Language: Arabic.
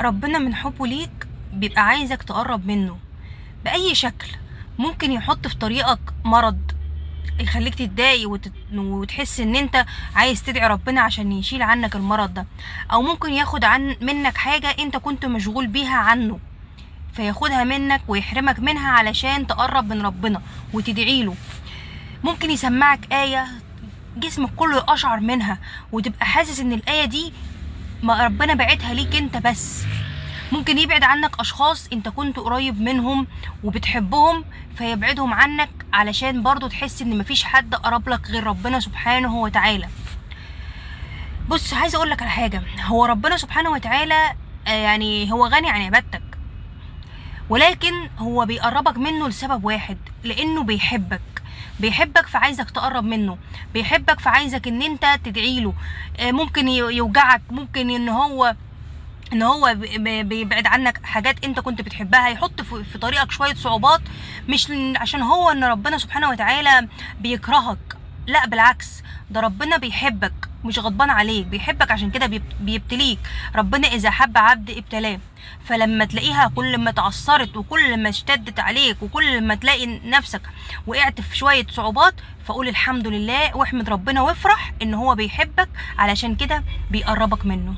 ربنا من حبه ليك بيبقى عايزك تقرب منه بأي شكل. ممكن يحط في طريقك مرض يخليك تتضايق وتحس ان انت عايز تدعي ربنا عشان يشيل عنك المرض ده، او ممكن ياخد منك حاجة انت كنت مشغول بيها عنه، فياخدها منك ويحرمك منها علشان تقرب من ربنا وتدعي له. ممكن يسمعك آية جسمك كله يقشعر منها وتبقى حاسس ان الآية دي ما ربنا بعتها ليك انت بس. ممكن يبعد عنك اشخاص انت كنت قريب منهم وبتحبهم، فيبعدهم عنك علشان برضو تحس ان مفيش حد قرب لك غير ربنا سبحانه وتعالى. بص، عايزه اقول لك على حاجه. هو ربنا سبحانه وتعالى يعني هو غني عن عبادتك، ولكن هو بيقربك منه لسبب واحد، لانه بيحبك فعايزك تقرب منه، بيحبك فعايزك ان انت تدعيله. ممكن يوجعك، ممكن ان هو بيبعد عنك حاجات انت كنت بتحبها، يحط في طريقك شوية صعوبات، مش عشان هو ان ربنا سبحانه وتعالى بيكرهك، لا بالعكس، ده ربنا بيحبك مش غضبان عليك، بيحبك عشان كده بيبتليك. ربنا اذا حب عبد ابتلاه. فلما تلاقيها كل ما تعثرت وكل ما اشتدت عليك وكل ما تلاقي نفسك وقعت في شوية صعوبات، فقول الحمد لله واحمد ربنا وافرح ان هو بيحبك، علشان كده بيقربك منه.